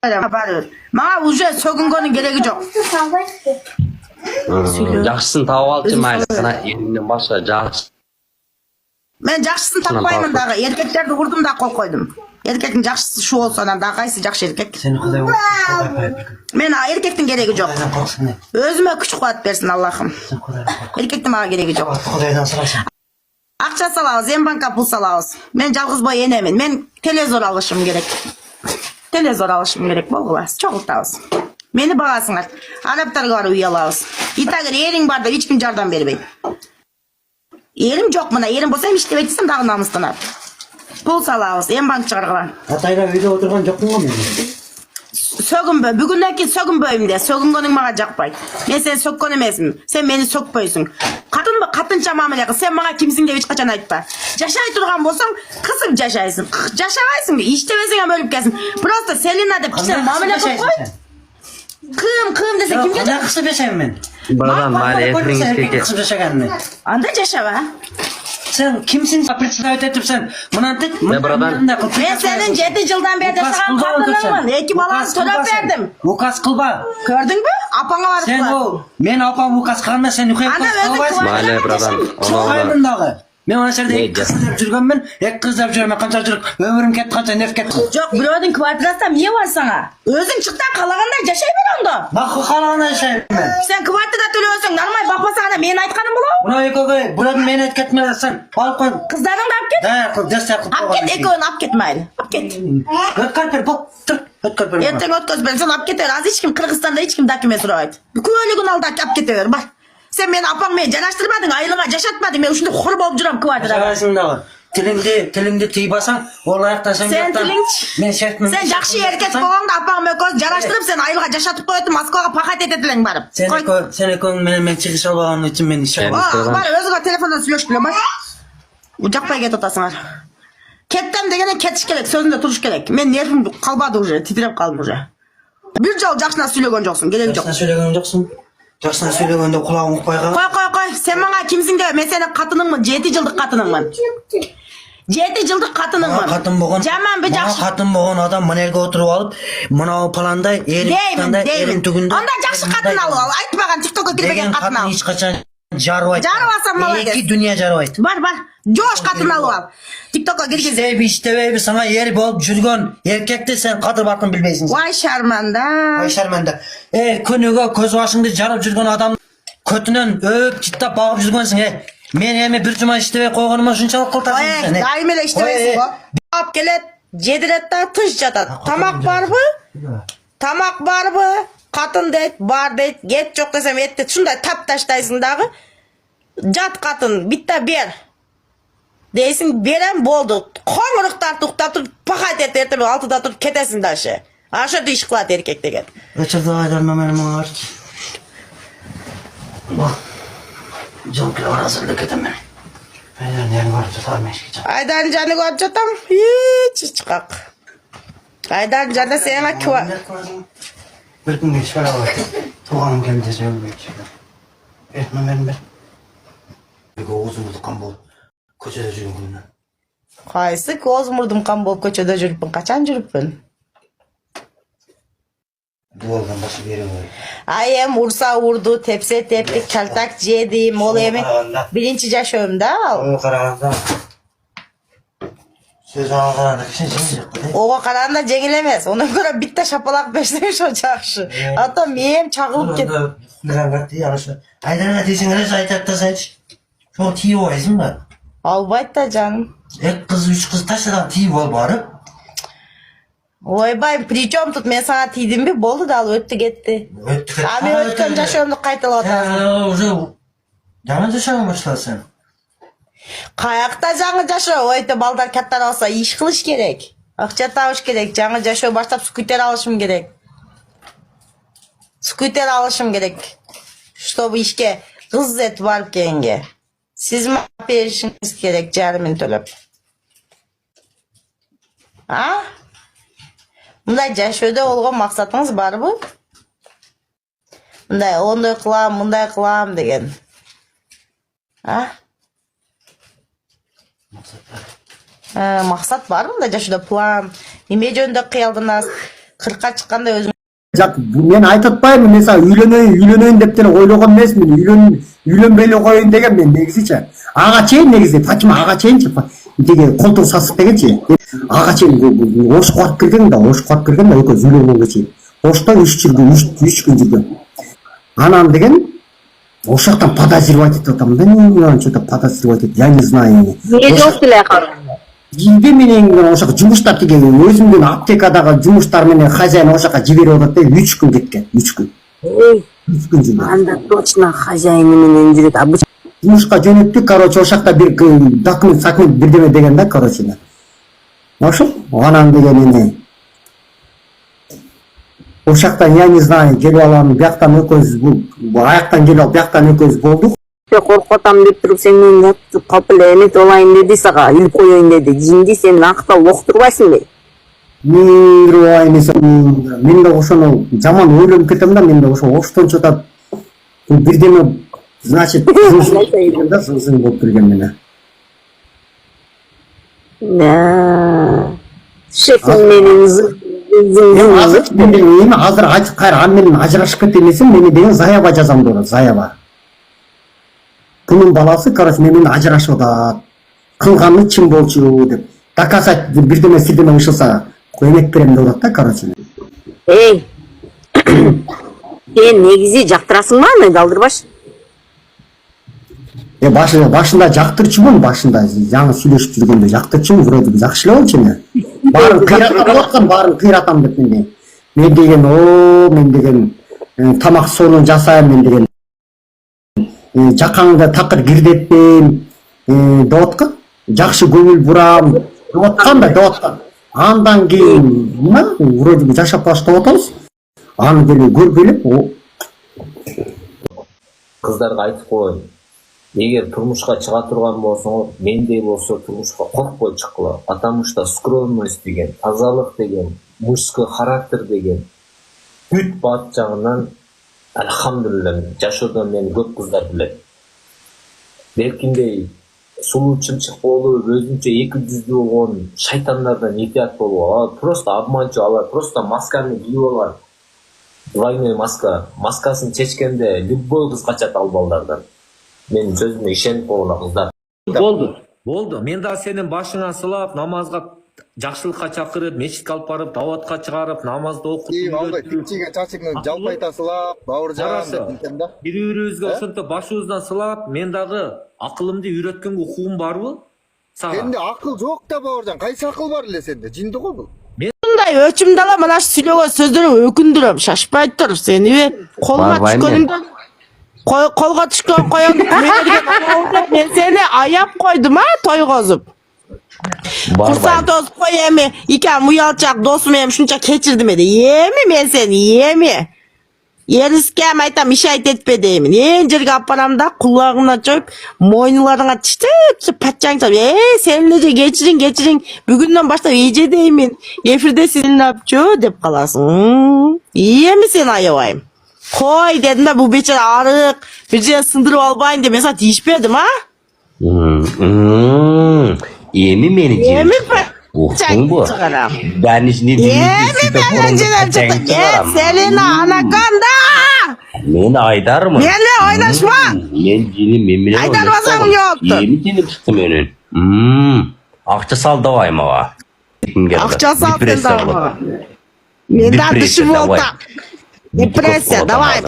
Мага уже сөгүнгөнүн кереги жок. Жакшысын таап алчы майли. Сана элиңден башка жакшы. Мен жакшысын таппаймын дагы. Эркектерди урдум да кол койдум. Эркектин жакшысы шу болсо анан дагы кайсы жакшы эркек? Сени Кудай Мен эркектин кереги жок. Өзүмө күч кубат берсин Аллахым. Эркектин мага кереги жок. Кудайдан сурайсың. Акча салабыз, банка пул салабыз. Мен жалгыз бой энемин. Мен телевизор алышым керек. Телевизор алышым керек болгула. Чогултабыз. Мени багасыңар. Арабтарга барып үй алабыз. Итагер эриң бар да эч ким жардам бербейт. Ерим жок мына, ерим болсо иштебейт десем дагы намыстанат. Пул салабыз, банк чыгаргыла. Атайла үйдө отурган жокмун го мен? Сөгүнбө, бүгүнөн кийин сөгүнбөйм де. Сөгүнгөнүң мага жакпайт. Мен сени сөккөн эмесмин. Сен мени сөкпөйсүң. Катынбы, катынча мамиле кыл. Сен мага кимсиң деп эч качан айтпа. Жашай турган болсоң, кысып жашайсың. Жашабайсың, иштебесең ham өлүп кетсиң. Просто Селина деп кичине мамиле кылып кой. Кым десе кимге жак? Кысып жашайм мен. Бадан майли эфириңизге Кысып жашаганын. Анда жашаба. Сен кимсиң? Представить этипсен. Мынантип. Брадан. Мен сенин 7 жылдан бери жашаган катыныңмын. 2 баланы төлөп бердим. Указ кылба. Көрдүңбү? Апаңа барып. Сен ол мен апам указ кылганда сен укай кылбайсың. Майли брадан. Чоғаймын дағы. Мен ана жерде екі қыз деп жүргенмін, екі қыз деп жүрмін, қанша жүріп, өмірім кетті, қанша нерв кетті. Жоқ, біреудің квартирасында не бар саңа? Өзің шықтан қалағандай жашай бер онда. Бақы қалағандай жашаймын мен. Сен квартира төлөсің, нормай бақпасаңа мен айтқаным болау? Мына екеуге біреудің мен айткетме сен, алып қой. Қыздарыңды алып кет. Да, десте қылып алып кет, екеуін алып кет майлы. Алып кет. Өткөр бер, бұл, тұр, өткөр бер. Ертең өткөз бер, сен алып кете бер. Аз ешкім Қырғызстанда ешкім документ сұрайды. Көлігін алды алып кете бер, бар. Sen meni apam men janaştırmadın, ayılığa yaşatmadın. Ben uşunda xor болып жүрем квартирада. Жарайсың дағы. Тіліңді тый басаң, ол аяқтан сен мен шертмін. Сен жақшы еркек болғанда апаң мекөз жараштырып, сен айылға жашатып қойды, Москваға пахат ететілең барып. Сен екеуің менен чыгыш албаған үшін мен іше бар. Бар, өзіңе телефондан сүйлөшкіле, бар. Жақпай кет отасыңар. Кеттем дегенен кетіш керек, сөзінде тұрыш керек. Мен нервім қалбады уже, титреп қалдым уже. Bir жол жақшына сүйлеген жоқсың, керек жоқ. Жақсына сөйлеген жоқсың. Жақсына сөйлегенде құлағың ұқпай қалған. Қой, сен маңа кімсің деп, мен сені қатыныңмын, 7 жылдық қатыныңмын. 7 жылдық қатыныңмын. Қатын болған, қатын болған адам мінерге отырып алып, мынау паландай, ерін түгінде. Онда жақсы қатын алу ал, айтпаған тиктокқа келбеген қатын ал. Деген қатын ешқашан жаруайт. Жаруасам молодец. Екі дүния жаруайт. Бар, жош қатын алу ал. Тиктокқа келген. Іштебейбі, саңа ер болып жүрген еркекті сен қадыр бартын білмейсің. Вай шарманда. Күніге көз башыңды жарып жүрген адам көтінен өп життап бағып жүргенсің. Мен еме бір жұма іштебей қойғаныма шыншалық қылтасың сен. Дайым еле іштебейсің ғой. Бап келет, жедірет та тыш жатады. Тамақ бар бы? Тамақ бар бы? Қатын дейт, бар дейт, ет жоқ десем етті шындай тап таштайсың дағы. Жат қатын, битта бер. Дейсің, берем болды. Қоңырықтар тұқтап тұрып, пақат ет ертіп, 6-да тұрып кетесің дашы. Ашы дейш қылады еркек деген. Өчірді айдарма мәлім аңар. Жыл келі оразылды кетем мен. Айдарын жаны көріп жатам мен шекечем. Айдарын жаны көріп жатам? Чичқақ. Айдарын жаны сенің куа. Bir gün geç beraber tuğanım geldi söyleyeyim şeyler. Etmem ben. Bir uzun kan bol. Köşede жүрген күннен. Qayсы көз мұрдым қан болып көшеде жүріппін, қачан жүріппін? Дуалдан башы бере ғой. Айым ұрса ұрды, тепсе тептік, калтак жедім, ол еме бірінші жашөмді ал. Оға қарағанда сөз оға қарағанда кішен жеңіл жоқ қой. Оға қарағанда жеңіл емес, ona göre бітті шапалақ берсең шо жақшы. Ата мен чағылып кет. Айдарға дейсің әрі айтады да сайшы. Сол тиіп ойсың ба? Албайт та жаным. Екі қыз, үш қыз ташадан тиіп ол барып. Ойбай, причем тут мен саңа тидім бе? Болды да ал өтті кетті. А мен өткен жашөмді қайталап отырсың. Уже жаңа жашауға башталасың. Қаяқта жаңы жашау? Ойты балдар каттар алса, иш қылыш керек. Ақша табыш керек. Жаңы жашау баштап скутер алышым керек. Скутер алышым керек. Чтобы ишке қыз ет барып келгенге. Siz mi berişiniz gerek jarımın төлөп? Ha? Мындай жашоодо болгон максатыңыз барбы? Мындай ондай кылам, мындай кылам деген. Ha? Максат барбы мындай жашоодо план? Неме жөнүндө кыялдыңыз? 40'a çıkkanda özüm. Men айтып атпаймын, мен сага үйлөнөйүн деп деле ойлогон эмесмин. Үйлөнбөйлө коеюн деген мен негизичи. Ага чейин негизи Фатима ага чейинчи деге колтук сасып дегенчи. Ага чейин Ошко барып келген да, экөөбүз үйлөнгөнгө чейин. Ошто 3 күн жүргөн. Анан деген ошол жактан подозревать этип атам. Мен что-то подозревать этип, я не знаю. Эмне жооп деле калды? Жиде менен ошо жумуштап деген өзүмдүн аптекадагы жумуштар менен хозяин ошока жиберип атат деп 3 күн кеткен. 3 күн. 3 күн жүрдү. Анда точно хозяины менен жүрөт. Жумушка жөнөттүк, короче, ошакта бир документ бирдеме деген да, короче. Ошо анан деген эми ошактан я не знаю, келип алам, бияктан экөөбүз аяктан келип алып, бияктан экөөбүз болдук. Коркуп атам деп туруп сен мени калп эле эметип алайын деди, сага илип коеюн деди. Жинди сен актал октурбайсыңбы? Мен да ошону жаман ойлонуп кетем да, мен да ошо оштон чотап бирдеме, значит, зың болуп келген менен. Шефим менин азыр аны менен ажырашып кетем десем, мени деген заяба жазам деп атат, заяба. Кунун баласы, короче, менен ажырашып атат. Кылганы чын болчу деп. Доказать бирдеме сирдеме ышылса, эмек берем деп атат да, короче. Эй. Сен негизи жактырасыңбы аны, калдырбаш? Башында жактырчумун, башында жаңы сүйлөшүп жүргөндө жактырчумун, вроде жакшы эле болчу эми. Баарын кыйратам деп мен деген, мен деген тамак суунун жасайм, мен деген жакаңды такыр кирдетпейм, деп аткан. Жакшы көңүл бурам, деп аткан да. Андан кийин вроде жашап баштап атабыз. Аны деле көргөлөп, Кыздарга айтып коеюн. Эгер турмушка чыга турган болсоңор, мендей болсо турмушка коркпой чыккыла. Потому что скромность деген, тазалык деген, мужской характер деген бүт бат жагынан альхамдулилля жашоодон мени көп кыздар билет. Беркиндей сулуу чымчык болуп, өзүнчө эки жүздүү болгон шайтандардан этият болуп, алар просто обманчу, алар просто масканы кийип алган. Двойной маскасын чечкенде любой кыз качат ал балдардан. Мен сөзүмө ишенип койгула кыздар. Болду. Мен да сенин башыңан сылап, намазга жакшылыкка чакырып, мечитке алып барып, даватка чыгарып, намазды окутуп. Албай тикчиге чачыңды жалпайта сылап, бауыржан деп да. Бири-бирибизге ошентип башыбыздан сылап, мен дагы акылымды үйрөткөнгө укугум барбы? Сага. Сенде акыл жок да бауыржан, кайсы акыл бар эле сенде? Жинди го бул. Мындай өчүмдү ала мына сүйлөгөн сөздөрүм өкүндүрөм, шашпай тур. Сени колума түшкөнүңдө колго түшкөн коёңду мен сени аяп койдум тойгозуп. Курсаң тосуп кой эми, икем уялчак досум эми ушунча кечирдим эди. Эми мен сени Ерискем айтам, иш айт этпе деймин. Жерге алып барам да, кулагыңна чоюп, мойнуларыңа тиштеп, патчаңчап, сенилер кечириң, бүгүндөн баштап эже деймин. Эфирде сени апчу деп каласың. Эми сени аябайм. Кой дедим да, бул бечара арык, бир жерге сындырып албайын деп мен сага тийишпедим, Эми мени жеп. Уктуңбу? Данишни Селина анаконда! Мен айдармын. Менде ойнашма! Мен жини мен менен айдарбасаң эмне болупту? Эми жинип чыкты менен. Акча сал давай мага. Акча сал сен давай мага. Мен да дышым болду. Депрессия, давай.